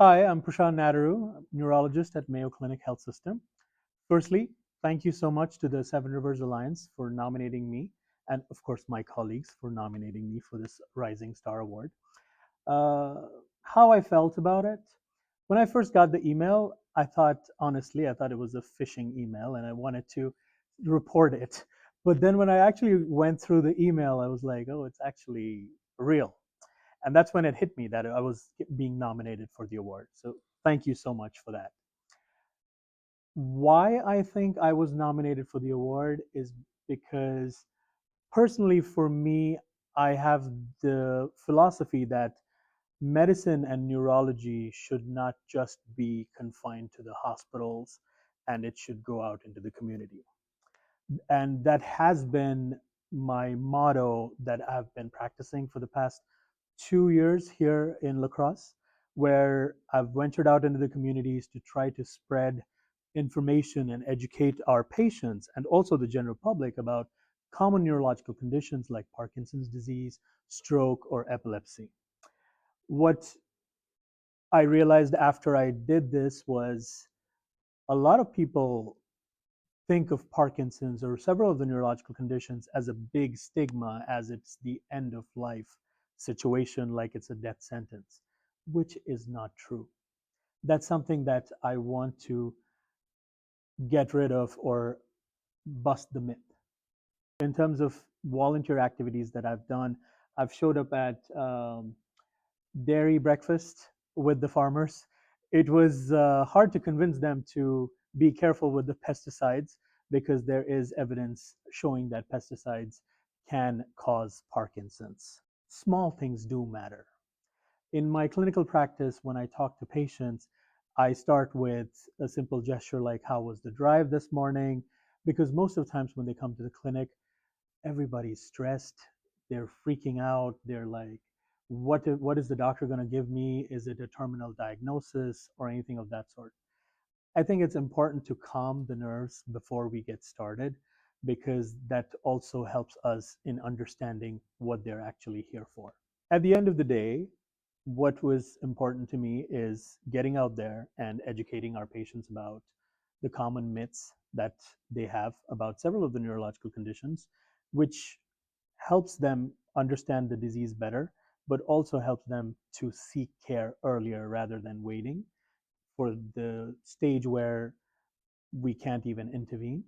Hi, I'm Prashant Natteru, neurologist at Mayo Clinic Health System. Firstly, thank you so much to the Seven Rivers Alliance for nominating me, and of course, my colleagues for nominating me for this Rising Star Award. Uh, how I felt about it? When I first got the email, honestly, I thought it was a phishing email and I wanted to report it. But then when I actually went through the email, I was like, oh, it's actually real. And that's when it hit me that I was being nominated for the award. So thank you so much for that. Why I think I was nominated for the award is because personally, for me, I have the philosophy that medicine and neurology should not just be confined to the hospitals and it should go out into the community. And that has been my motto that I've been practicing for the past 2 years here in La Crosse, where I've ventured out into the communities to try to spread information and educate our patients and also the general public about common neurological conditions like Parkinson's disease, stroke, or epilepsy. What I realized after I did this was a lot of people think of Parkinson's or several of the neurological conditions as a big stigma, as it's the end of life situation, like it's a death sentence, which is not true. That's something that I want to get rid of or bust the myth. In terms of volunteer activities that I've done, I've showed up at dairy breakfast with the farmers. It was hard to convince them to be careful with the pesticides because there is evidence showing that pesticides can cause Parkinson's. Small things do matter. In my clinical practice, when I talk to patients, I start with a simple gesture like, how was the drive this morning? Because most of the times when they come to the clinic, everybody's stressed, they're freaking out, they're like, what is the doctor going to give me? Is it a terminal diagnosis or anything of that sort? I think it's important to calm the nerves before we get started because that also helps us in understanding what they're actually here for. At the end of the day, what was important to me is getting out there and educating our patients about the common myths that they have about several of the neurological conditions, which helps them understand the disease better, but also helps them to seek care earlier rather than waiting for the stage where we can't even intervene.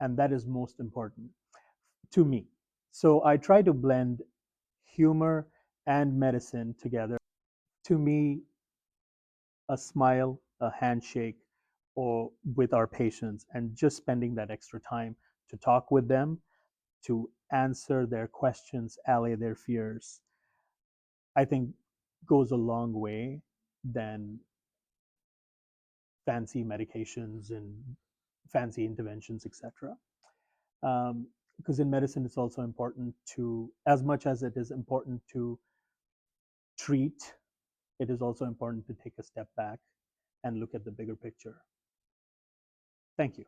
And that is most important to me. So I try to blend humor and medicine together. To me, a smile, a handshake, or with our patients, and just spending that extra time to talk with them, to answer their questions, allay their fears, I think goes a long way than fancy medications and fancy interventions, etc. Because in medicine, it's also important to, as much as it is important to treat, it is also important to take a step back and look at the bigger picture. Thank you.